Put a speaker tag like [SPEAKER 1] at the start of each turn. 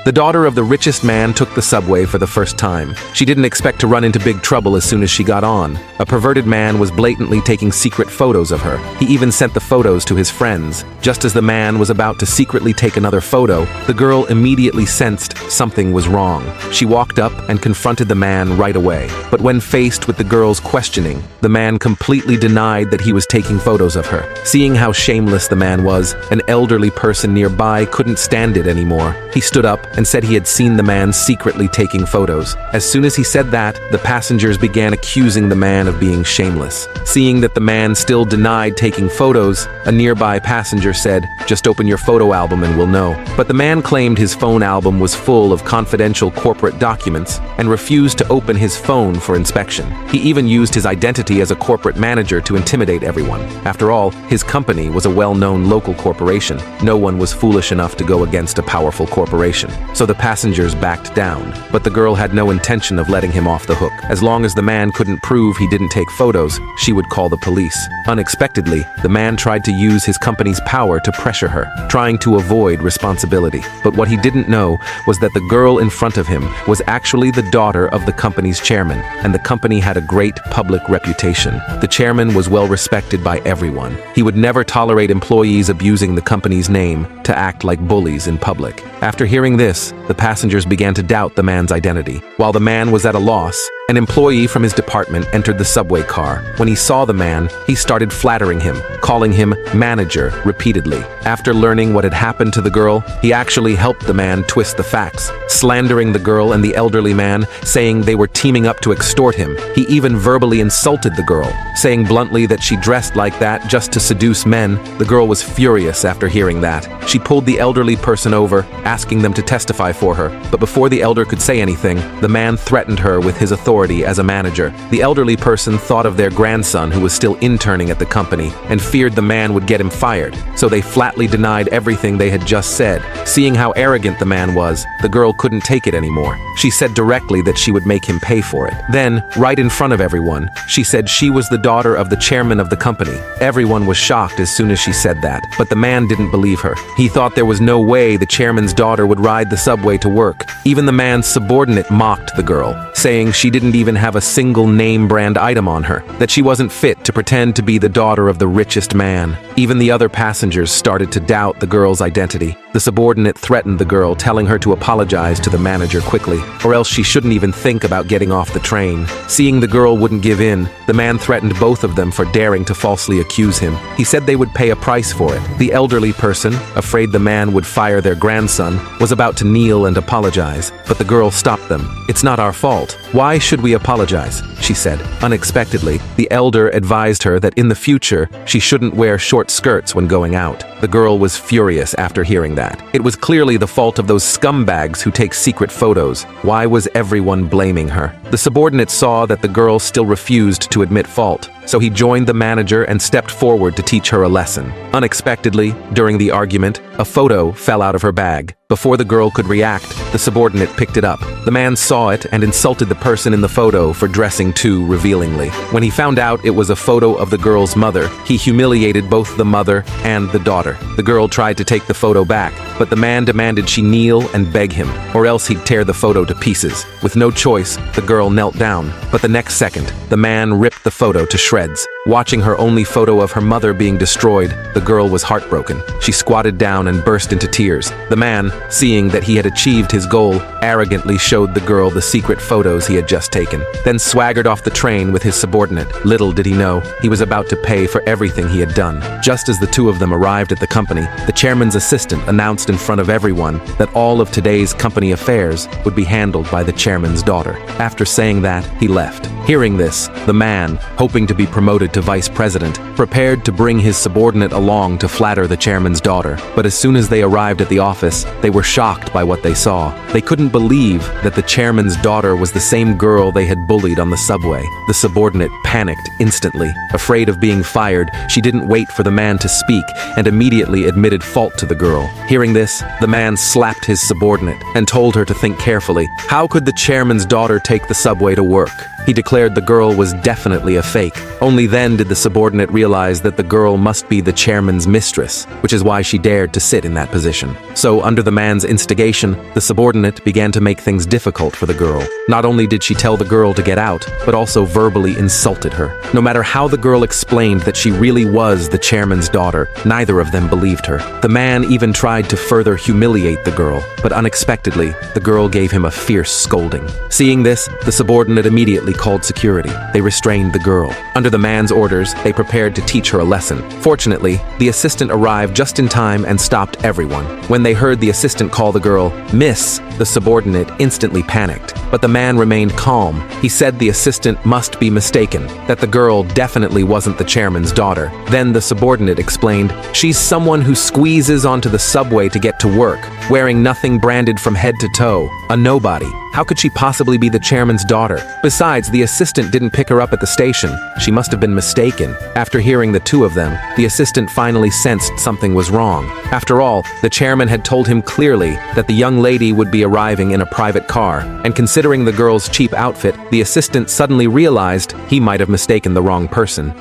[SPEAKER 1] The daughter of the richest man took the subway for the first time. She didn't expect to run into big trouble as soon as she got on. A perverted man was blatantly taking secret photos of her. He even sent the photos to his friends. Just as the man was about to secretly take another photo, the girl immediately sensed something was wrong. She walked up and confronted the man right away. But when faced with the girl's questioning, the man completely denied that he was taking photos of her. Seeing how shameless the man was, an elderly person nearby couldn't stand it anymore. He stood up and said he had seen the man secretly taking photos. As soon as he said that, the passengers began accusing the man of being shameless. Seeing that the man still denied taking photos, a nearby passenger said, "Just open your photo album and we'll know." But the man claimed his phone album was full of confidential corporate documents and refused to open his phone for inspection. He even used his identity as a corporate manager to intimidate everyone. After all, his company was a well-known local corporation. No one was foolish enough to go against a powerful corporation. So the passengers backed down, but the girl had no intention of letting him off the hook. As long as the man couldn't prove he didn't take photos, she would call the police. Unexpectedly, the man tried to use his company's power to pressure her, trying to avoid responsibility. But what he didn't know was that the girl in front of him was actually the daughter of the company's chairman, and the company had a great public reputation. The chairman was well respected by everyone. He would never tolerate employees abusing the company's name to act like bullies in public. After hearing this, the passengers began to doubt the man's identity. While the man was at a loss, an employee from his department entered the subway car. When he saw the man, he started flattering him, calling him manager repeatedly. After learning what had happened to the girl, he actually helped the man twist the facts, slandering the girl and the elderly man, saying they were teaming up to extort him. He even verbally insulted the girl, saying bluntly that she dressed like that just to seduce men. The girl was furious after hearing that. She pulled the elderly person over, asking them to testify for her. But before the elder could say anything, the man threatened her with his authority as a manager. The elderly person thought of their grandson who was still interning at the company and feared the man would get him fired, so they flatly denied everything they had just said. Seeing how arrogant the man was, the girl couldn't take it anymore. She said directly that she would make him pay for it. Then, right in front of everyone, she said she was the daughter of the chairman of the company. Everyone was shocked as soon as she said that, but the man didn't believe her. He thought there was no way the chairman's daughter would ride the subway to work. Even the man's subordinate mocked the girl, saying she didn't even have a single name brand item on her, that she wasn't fit to pretend to be the daughter of the richest man. Even the other passengers started to doubt the girl's identity. The subordinate threatened the girl, telling her to apologize to the manager quickly, or else she shouldn't even think about getting off the train. Seeing the girl wouldn't give in, the man threatened both of them for daring to falsely accuse him. He said they would pay a price for it. The elderly person, afraid the man would fire their grandson, was about to kneel and apologize, but the girl stopped them. "It's not our fault. Why should we apologize?" she said. Unexpectedly, the elder advised her that in the future, she shouldn't wear short skirts when going out. The girl was furious after hearing that. It was clearly the fault of those scumbags who take secret photos. Why was everyone blaming her? The subordinate saw that the girl still refused to admit fault, so he joined the manager and stepped forward to teach her a lesson. Unexpectedly, during the argument, a photo fell out of her bag. Before the girl could react, the subordinate picked it up. The man saw it and insulted the person in the photo for dressing too revealingly. When he found out it was a photo of the girl's mother, he humiliated both the mother and the daughter. The girl tried to take the photo back, but the man demanded she kneel and beg him, or else he'd tear the photo to pieces. With no choice, the girl knelt down, but the next second, the man ripped the photo to shreds. Watching her only photo of her mother being destroyed, the girl was heartbroken. She squatted down and burst into tears. The man, seeing that he had achieved his goal, arrogantly showed the girl the secret photos he had just taken, then swaggered off the train with his subordinate. Little did he know, he was about to pay for everything he had done. Just as the two of them arrived at the company, the chairman's assistant announced in front of everyone that all of today's company affairs would be handled by the chairman's daughter. After saying that, he left. Hearing this, the man, hoping to be promoted to vice president, prepared to bring his subordinate along to flatter the chairman's daughter. But as soon as they arrived at the office, they were shocked by what they saw. They couldn't believe that the chairman's daughter was the same girl they had bullied on the subway. The subordinate panicked instantly. Afraid of being fired, she didn't wait for the man to speak and immediately admitted fault to the girl. Hearing this, the man slapped his subordinate and told her to think carefully. How could the chairman's daughter take the subway to work? He declared the girl was definitely a fake. Only then did the subordinate realize that the girl must be the chairman's mistress, which is why she dared to sit in that position. So, under the man's instigation, the subordinate began to make things difficult for the girl. Not only did she tell the girl to get out, but also verbally insulted her. No matter how the girl explained that she really was the chairman's daughter, neither of them believed her. The man even tried to further humiliate the girl, but unexpectedly, the girl gave him a fierce scolding. Seeing this, the subordinate immediately called security. They restrained the girl. Under the man's orders, they prepared to teach her a lesson. Fortunately, the assistant arrived just in time and stopped everyone. When they heard the assistant call the girl Miss, the subordinate instantly panicked. But the man remained calm. He said the assistant must be mistaken, that the girl definitely wasn't the chairman's daughter. Then the subordinate explained, "She's someone who squeezes onto the subway to get to work, wearing nothing branded from head to toe. A nobody. How could she possibly be the chairman's daughter? Besides, the assistant didn't pick her up at the station. She must have been mistaken." After hearing the two of them, the assistant finally sensed something was wrong. After all, the chairman had told him clearly that the young lady would be arriving in a private car, and considering the girl's cheap outfit, the assistant suddenly realized he might have mistaken the wrong person.